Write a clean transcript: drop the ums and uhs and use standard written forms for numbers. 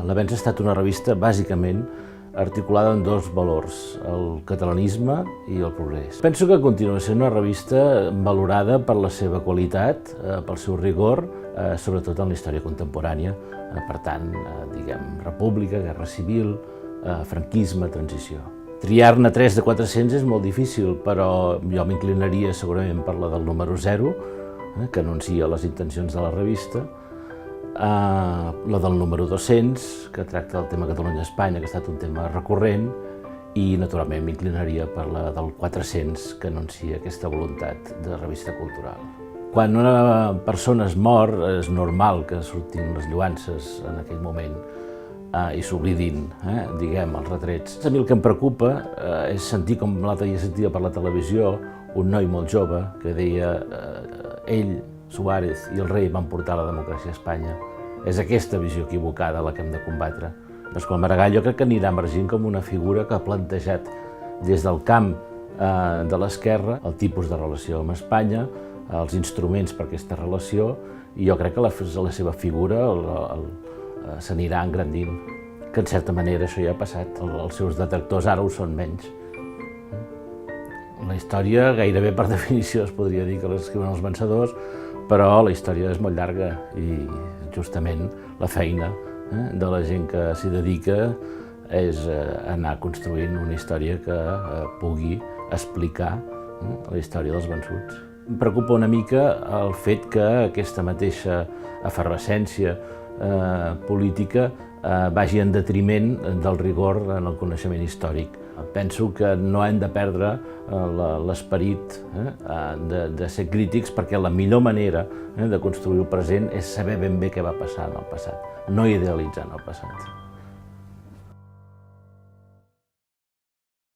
L'Avenç ha estat una revista bàsicament articulada en dos valors, el catalanisme i el progrés. Penso que continua sent una revista valorada per la seva qualitat, pel seu rigor, sobretot en la història contemporània, per tant, diguem, república, guerra civil, franquisme, transició. Triar-ne 3 de 400 és molt difícil, però jo m'inclinaria segurament per la del número 0, que anuncia les intencions de la revista, la del número 200, que tracta del tema Catalunya-Espanya, que ha estat un tema recurrent, i naturalment m'inclinaria per la del 400, que anuncia aquesta voluntat de revista cultural. Quan una persona es mor, és normal que surtin les lloances en aquell moment i s'oblidin, diguem, els retrets. A mi el que em preocupa és sentir, com l'altre dia sentia per la televisió, un noi molt jove que deia ell, Suárez i el rei van portar la democràcia a Espanya. És aquesta visió equivocada la que hem de combatre. Doncs el Maragall jo crec que anirà emergint com una figura que ha plantejat des del camp de l'esquerra el tipus de relació amb Espanya, els instruments per aquesta relació, i jo crec que la seva figura s'anirà engrandint, que en certa manera això ja ha passat. Els seus detractors ara ho són menys. La història, gairebé per definició, es podria dir que l'escriuen els vencedors, però la història és molt llarga i justament la feina de la gent que s'hi dedica és anar construint una història que pugui explicar la història dels vençuts. Em preocupa una mica el fet que aquesta mateixa efervescència política vagi en detriment del rigor en el coneixement històric. Penso que no hem de perdre l'esperit de ser crítics, perquè la millor manera de construir el present és saber ben bé què va passar en el passat, no idealitzar en el passat.